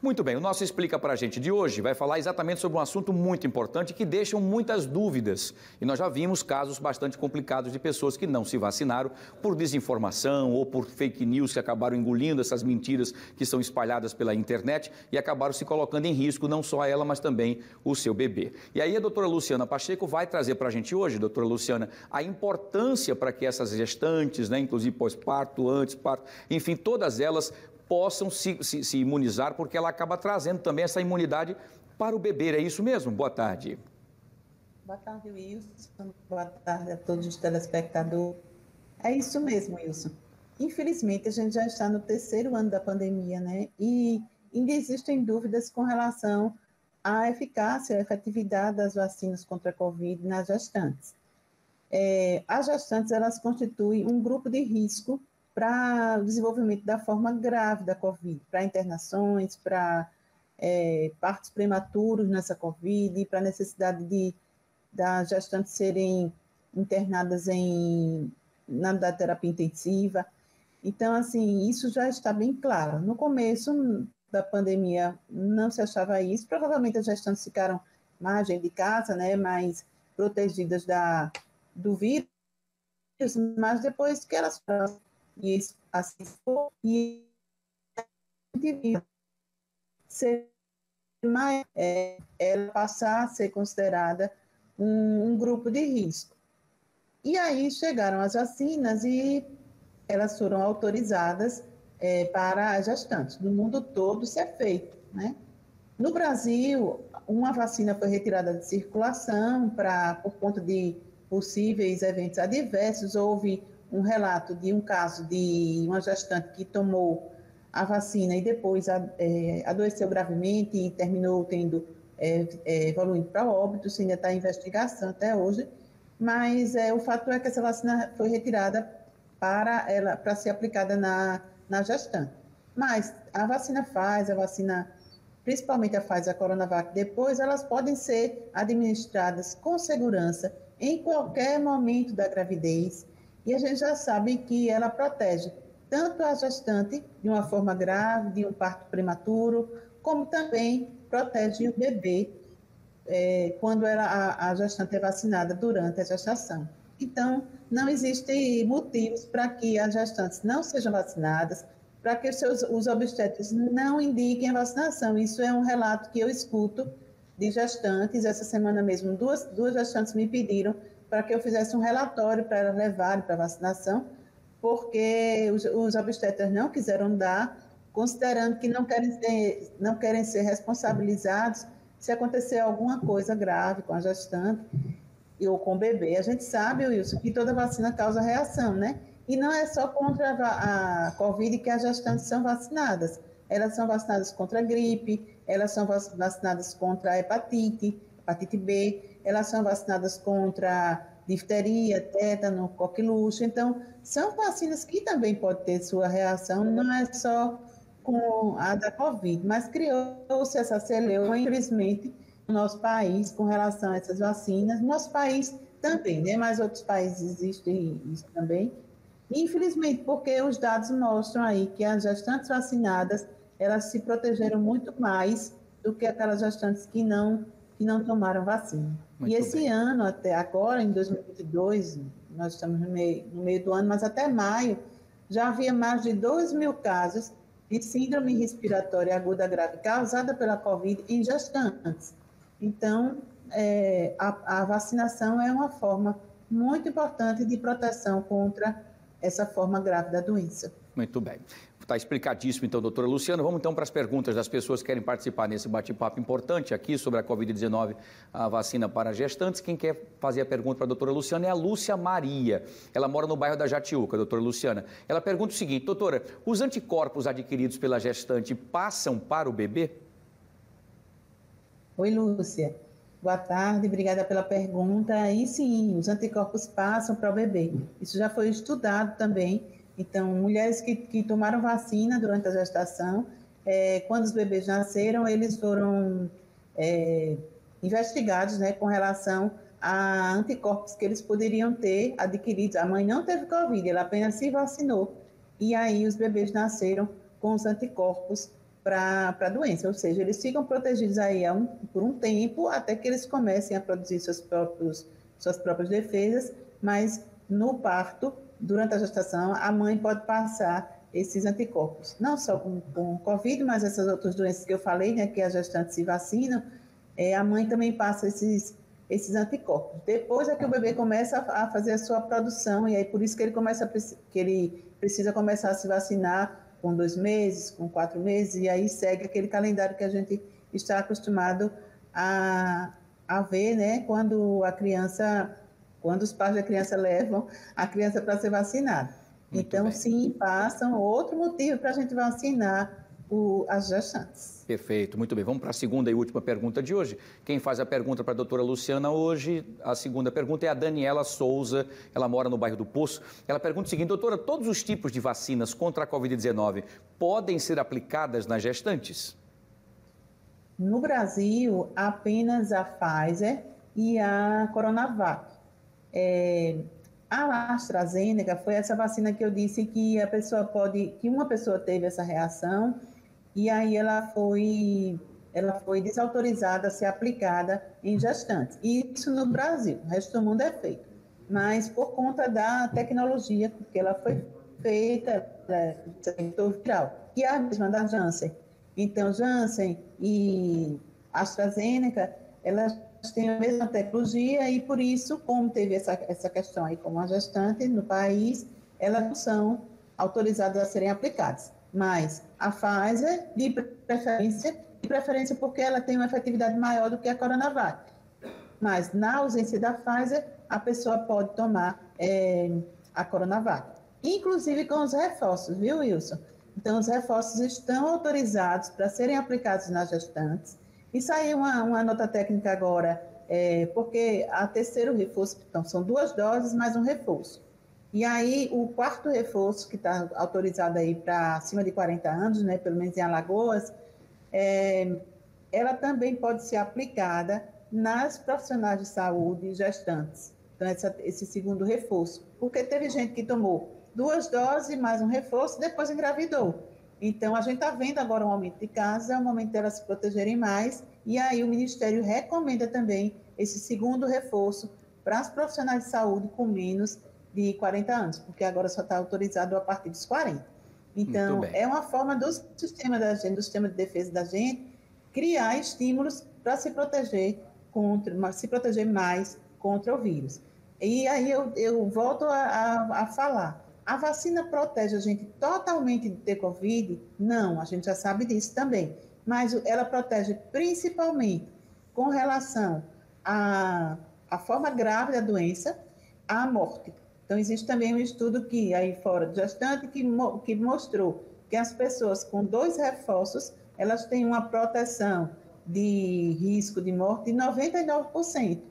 Muito bem, o nosso Explica pra Gente de hoje vai falar exatamente sobre um assunto muito importante que deixam muitas dúvidas. E nós já vimos casos bastante complicados de pessoas que não se vacinaram por desinformação ou por fake news que acabaram engolindo essas mentiras que são espalhadas pela internet e acabaram se colocando em risco não só ela, mas também o seu bebê. E aí a doutora Luciana Pacheco vai trazer pra gente hoje, doutora Luciana, a importância para que essas gestantes, né, inclusive pós-parto, antes parto, enfim, todas elas possam se imunizar, porque ela acaba trazendo também essa imunidade para o bebê. É isso mesmo? Boa tarde. Boa tarde, Wilson. Boa tarde a todos os telespectadores. É isso mesmo, Wilson. Infelizmente, a gente já está no terceiro ano da pandemia, né? E ainda existem dúvidas com relação à eficácia, à efetividade das vacinas contra a Covid nas gestantes. As gestantes, elas constituem um grupo de risco para o desenvolvimento da forma grave da Covid, para internações, para partos prematuros nessa Covid, para a necessidade das gestantes serem internadas na terapia intensiva. Então, assim, isso já está bem claro. No começo da pandemia não se achava isso, provavelmente as gestantes ficaram mais de casa, né, mais protegidas do vírus, mas depois que elas foram e assim foi, e ser mais, ela passar a ser considerada um grupo de risco. E aí chegaram as vacinas e elas foram autorizadas para as gestantes. No mundo todo isso é feito, né? No Brasil, uma vacina foi retirada de circulação por conta de possíveis eventos adversos. Houve um relato de um caso de uma gestante que tomou a vacina e depois adoeceu gravemente e terminou evoluindo para óbito. Isso ainda está em investigação até hoje, mas o fato é que essa vacina foi retirada para ser aplicada na gestante. Mas a vacina principalmente a Pfizer, a Coronavac, depois elas podem ser administradas com segurança em qualquer momento da gravidez, e a gente já sabe que ela protege tanto a gestante de uma forma grave, de um parto prematuro, como também protege o bebê quando a gestante é vacinada durante a gestação. Então, não existem motivos para que as gestantes não sejam vacinadas, para que os obstetras não indiquem a vacinação. Isso é um relato que eu escuto de gestantes. Essa semana mesmo, duas gestantes me pediram para que eu fizesse um relatório para elas levarem para a vacinação, porque os obstetras não quiseram dar, considerando que não querem ser responsabilizados se acontecer alguma coisa grave com a gestante ou com o bebê. A gente sabe, Wilson, que toda vacina causa reação, né? E não é só contra a Covid que as gestantes são vacinadas. Elas são vacinadas contra a gripe, elas são vacinadas contra a hepatite B, elas são vacinadas contra difteria, tétano, coqueluche. Então, são vacinas que também podem ter sua reação, não é só com a da Covid, mas criou-se essa celeuma, infelizmente, no nosso país com relação a essas vacinas. No nosso país também, né? Mas outros países existem isso também. Infelizmente, porque os dados mostram aí que as gestantes vacinadas, elas se protegeram muito mais do que aquelas gestantes que não tomaram vacina. Muito e esse bem. ano, até agora, em 2022, nós estamos no meio do ano, mas até maio, já havia mais de 2.000 casos de síndrome respiratória aguda grave causada pela Covid em gestantes. Então, a vacinação é uma forma muito importante de proteção contra essa forma grave da doença. Muito bem. Está explicadíssimo, então, doutora Luciana. Vamos, então, para as perguntas das pessoas que querem participar nesse bate-papo importante aqui sobre a Covid-19, a vacina para gestantes. Quem quer fazer a pergunta para a doutora Luciana é a Lúcia Maria. Ela mora no bairro da Jatiuca, doutora Luciana. Ela pergunta o seguinte: doutora, os anticorpos adquiridos pela gestante passam para o bebê? Oi, Lúcia. Boa tarde, obrigada pela pergunta. E sim, os anticorpos passam para o bebê. Isso já foi estudado também. Então, mulheres que tomaram vacina durante a gestação, quando os bebês nasceram, eles foram investigados, né, com relação a anticorpos que eles poderiam ter adquiridos. A mãe não teve Covid, ela apenas se vacinou. E aí os bebês nasceram com os anticorpos para a doença, ou seja, eles ficam protegidos aí por um tempo até que eles comecem a produzir suas próprias defesas, mas no parto, durante a gestação, a mãe pode passar esses anticorpos, não só com Covid, mas essas outras doenças que eu falei, né, que as gestantes se vacinam, a mãe também passa esses anticorpos. Depois é que o bebê começa a fazer a sua produção, e aí por isso que ele precisa começar a se vacinar com 2 meses, com 4 meses, e aí segue aquele calendário que a gente está acostumado a ver, né, quando os pais da criança levam a criança para ser vacinada. Então, sim, passam outro motivo para a gente vacinar as gestantes. Perfeito, muito bem. Vamos para a segunda e última pergunta de hoje. Quem faz a pergunta para a doutora Luciana hoje, a segunda pergunta é a Daniela Souza, ela mora no bairro do Poço. Ela pergunta o seguinte: doutora, todos os tipos de vacinas contra a Covid-19 podem ser aplicadas nas gestantes? No Brasil, apenas a Pfizer e a Coronavac. A AstraZeneca foi essa vacina que eu disse que uma pessoa teve essa reação e aí ela foi desautorizada a ser aplicada em gestantes. Isso no Brasil, o resto do mundo é feito. Mas por conta da tecnologia que ela foi feita, viral, que é a mesma da Janssen. Então, Janssen e AstraZeneca, elas têm a mesma tecnologia e, por isso, como teve essa questão aí com a gestante no país, elas não são autorizadas a serem aplicadas. Mas a Pfizer, de preferência porque ela tem uma efetividade maior do que a Coronavac. Mas, na ausência da Pfizer, a pessoa pode tomar a Coronavac. Inclusive com os reforços, viu, Wilson? Então, os reforços estão autorizados para serem aplicados nas gestantes. E saiu uma nota técnica agora, porque a terceiro reforço, então, são 2 doses mais um reforço. E aí, o 4º reforço, que está autorizado aí para acima de 40 anos, né, pelo menos em Alagoas, ela também pode ser aplicada nas profissionais de saúde gestantes. Então, esse segundo reforço. Porque teve gente que tomou 2 doses mais um reforço, depois engravidou. Então, a gente está vendo agora um aumento de casos, é o momento delas se protegerem mais, e aí o Ministério recomenda também esse segundo reforço para as profissionais de saúde com menos de 40 anos, porque agora só está autorizado a partir dos 40. Então, é uma forma do sistema do sistema de defesa da gente, criar estímulos para se proteger mais contra o vírus. E aí eu volto a falar. A vacina protege a gente totalmente de ter Covid? Não, a gente já sabe disso também. Mas ela protege principalmente com relação à forma grave da doença, à morte. Então, existe também um estudo aí fora de gestante que mostrou que as pessoas com 2 reforços, elas têm uma proteção de risco de morte de 99%.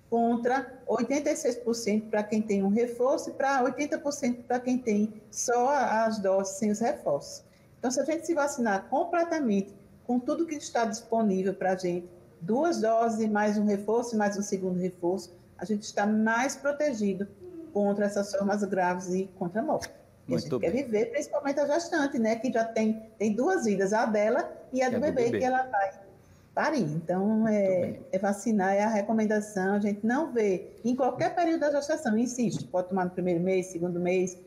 Contra 86% para quem tem um reforço e para 80% para quem tem só as doses sem os reforços. Então, se a gente se vacinar completamente com tudo que está disponível para a gente, 2 doses, mais um reforço e mais um segundo reforço, a gente está mais protegido contra essas formas graves e contra a morte. E a gente quer viver, principalmente a gestante, né, que já tem 2 vidas, a dela e a do bebê que ela vai parir. Então, vacinar é a recomendação, a gente não vê, em qualquer período da gestação, insisto, pode tomar no 1º mês, 2º mês,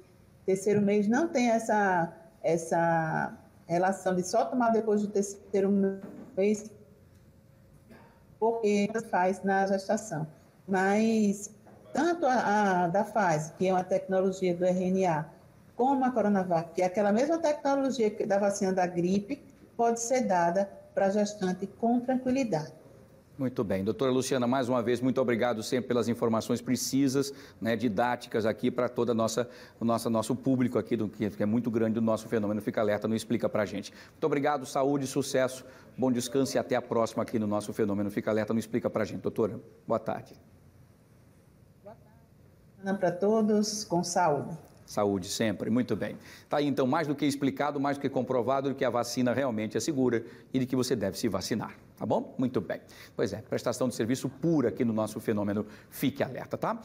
3º mês, não tem essa relação de só tomar depois do 3º mês, porque faz na gestação. Mas, tanto a da Pfizer, que é uma tecnologia do RNA, como a Coronavac, que é aquela mesma tecnologia da vacina da gripe, pode ser dada para a gestante com tranquilidade. Muito bem. Doutora Luciana, mais uma vez, muito obrigado sempre pelas informações precisas, né, didáticas aqui para todo o nosso público aqui, que é muito grande do nosso Fenômeno Fica Alerta, não explica para a gente. Muito obrigado, saúde, sucesso, bom descanso e até a próxima aqui no nosso Fenômeno Fica Alerta, não explica para a gente. Doutora, boa tarde. Boa tarde para todos, com saúde. Saúde sempre, muito bem. Está aí então mais do que explicado, mais do que comprovado de que a vacina realmente é segura e de que você deve se vacinar, tá bom? Muito bem. Pois é, prestação de serviço pura aqui no nosso Fenômeno Fique Alerta, tá?